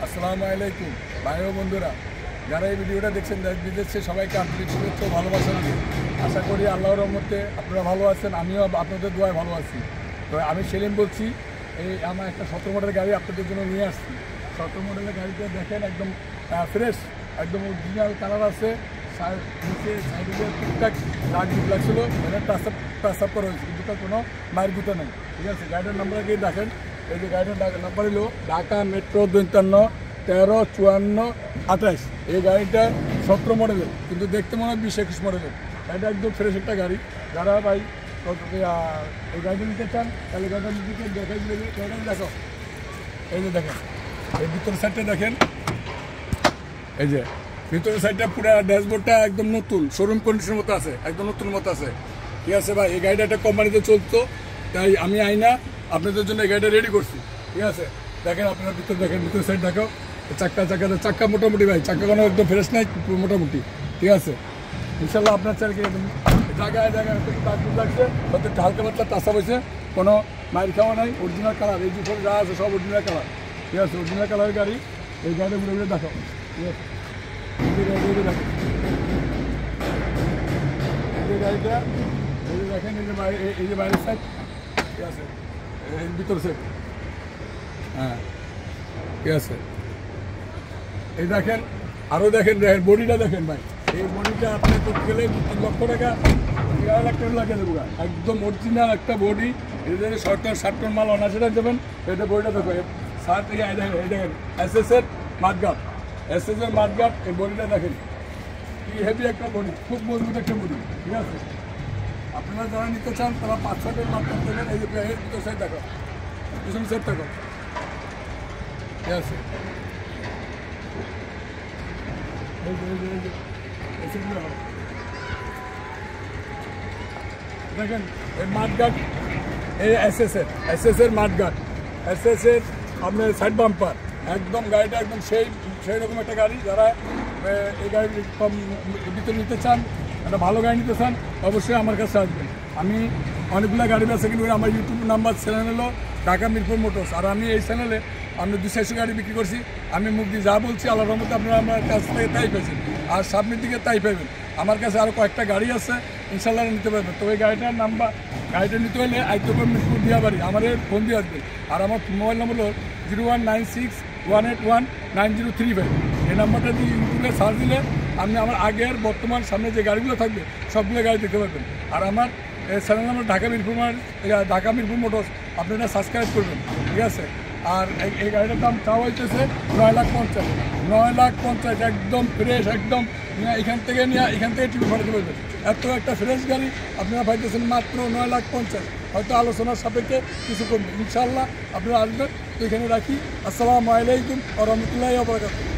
আসসালামু আলাইকুম ভাই ও বন্ধুরা, যারা এই ভিডিওটা দেখছেন দেশ বিদেশে সবাইকে আন্তরিক শুভেচ্ছা ও ভালোবাসা দিয়ে আশা করি আল্লাহর রহমতে আপনারা ভালো আছেন। আমিও আপনাদের দোয়ায় ভালো আছি। তো আমি সেলিম বলছি। এই আমার একটা 17 মডেলের গাড়ি আপনাদের জন্য নিয়ে আসছি। 17 মডেলের গাড়িতে দেখেন একদম ফ্রেশ, একদম অরিজিনাল কালার আছে। নিচে সাইডে টুকটাক দাগ লাগছিল, মানে টাচ আপ করা হয়েছে, কিন্তু তার কোনো মায়ের গুঁতো নেই। ঠিক আছে, গাড়িটার নাম্বার গিয়ে দেখেন। এই যে গাড়িটার নাম্বার হলো ঢাকা মেট্রো 52135428। এই গাড়িটা 17 মডেলের, কিন্তু দেখতে মনে হয় 20-21 মডেলের। গাড়িটা একদম ফ্রেশ একটা গাড়ি। যারা ভাই এই গাড়িটা নিতে চান তাহলে গাড়িটা নিতে দেখাই দিলে গাড়িটা দেখো। এই যে দেখেন, এই ভিতরের সাইডটা দেখেন। এই যে ভিতরের সাইডটা পুরো ড্যাশবোর্ডটা একদম নতুন, শোরুম কন্ডিশনের মতো আছে, একদম নতুন মতো আছে। ঠিক আছে ভাই, এই গাড়িটা একটা কোম্পানিতে চলতো, তাই আমি আইনা আপনাদের জন্য এই গাড়িটা রেডি করছি। ঠিক আছে, দেখেন আপনার ভিতরে দেখেন, ভিতরের সাইড দেখো। চাক্কা মোটামুটি ভাই, চাক্কা কোনো একদম ফ্রেশ নাই, মোটামুটি। ঠিক আছে, ইনশাল্লাহ আপনার চালকে জায়গায় একটু তাজবুজ লাগছে, হয়তো হালকা পাতলা টাচা হয়েছে, কোনো মাইর খাওয়া নাই। অরিজিনাল কালার, এই যে যা আছে সব অরিজিনাল কালার। ঠিক আছে, অরিজিনাল কালারের গাড়ি। এই গাড়িটা ঘুরে ঘুরে দেখো। ঠিক আছে, দেখেন এই গাড়িটা, এই যে দেখেন, এই যে বাইরের সাইড। ঠিক আছে, এই ভিতর সাইড। হ্যাঁ, ঠিক আছে, এই দেখেন। আরও দেখেন বডিটা দেখেন ভাই। এই বডিটা আপনি করতে গেলে 3 লক্ষ টাকা 11 লাখ টাকা লাগে দেবো। একদম অরিজিনাল একটা বডি। এদের 60 টন মাল অনার্সেটা দেবেন। এটা বডিটা দেখো, সার থেকে এই দেখেন এসএসের মাঠগাট, এসএসের মাঠগাট। এই বডিটা দেখেন কি হেভি একটা বডি, খুব মজবুত একটা বডি। ঠিক আছে, আপনারা যারা নিতে চান তারা 5-6 টন মাল করতে দেবেন। এই যে ভিতর সাইড দেখো, পিছন সাইড দেখো। ঠিক আছে, দেখেন এই মাঠগাট, এই এসএসের মাঠগাট, এসএসের আপনার সাইড বাম্পার। একদম গাড়িটা একদম সেই রকম একটা গাড়ি। যারা এই গাড়ির ভিতরে নিতে চান, একটা ভালো গাড়ি নিতে চান, অবশ্যই আমার কাছে আসবেন। আমি অনেকগুলো গাড়ি বেচা কিনি। আমার ইউটিউব নাম্বার চ্যানেল হলো ঢাকা মিরপুর মোটরস। আর আমি এই চ্যানেলে আমি 200 গাড়ি বিক্রি করছি। আমি মুখ দিয়ে যা বলছি আল্লাহর রহমতে আপনারা আমার কাছ থেকে তাই পেয়েছেন, আর সামনের দিকে তাই পাবেন। আমার কাছে আরও কয়েকটা গাড়ি আছে, ইনশাল্লাহ নিতে পারবেন। তো এই গাড়িটার নাম্বার, গাড়িটা নিতে হলে আইতপুর মিরপুর দিয়াবাড়ি আমার ফোন দিয়ে আসবেন। আর আমার মোবাইল নম্বর হলো 01961819035। এই নাম্বারটা দিয়ে ইউটিউবে সার্চ দিলে আপনি আমার আগের বর্তমান সামনে যে গাড়িগুলো থাকবে সবগুলো গাড়ি দেখতে পারবেন। আর আমার channel number Dhaka Mirpur motors, আপনারা সাবস্ক্রাইব করবেন। ঠিক আছে, আর এই গাড়িটার দাম চাওয়া হইতেছে 9,50,000। একদম ফ্রেশ, একদম এখান থেকে টিভি ফাটাতে পারবেন। এত একটা ফ্রেশ গাড়ি আপনারা পাইতেছেন মাত্র 9,50,000। হয়তো আলোচনার সাপেক্ষে কিছু করবেন, ইনশাল্লাহ আপনারা আসবেন। তো এখানে রাখি। আসসালামু আলাইকুম ওয়া রাহমাতুল্লাহি ওয়া বারাকাতুহু।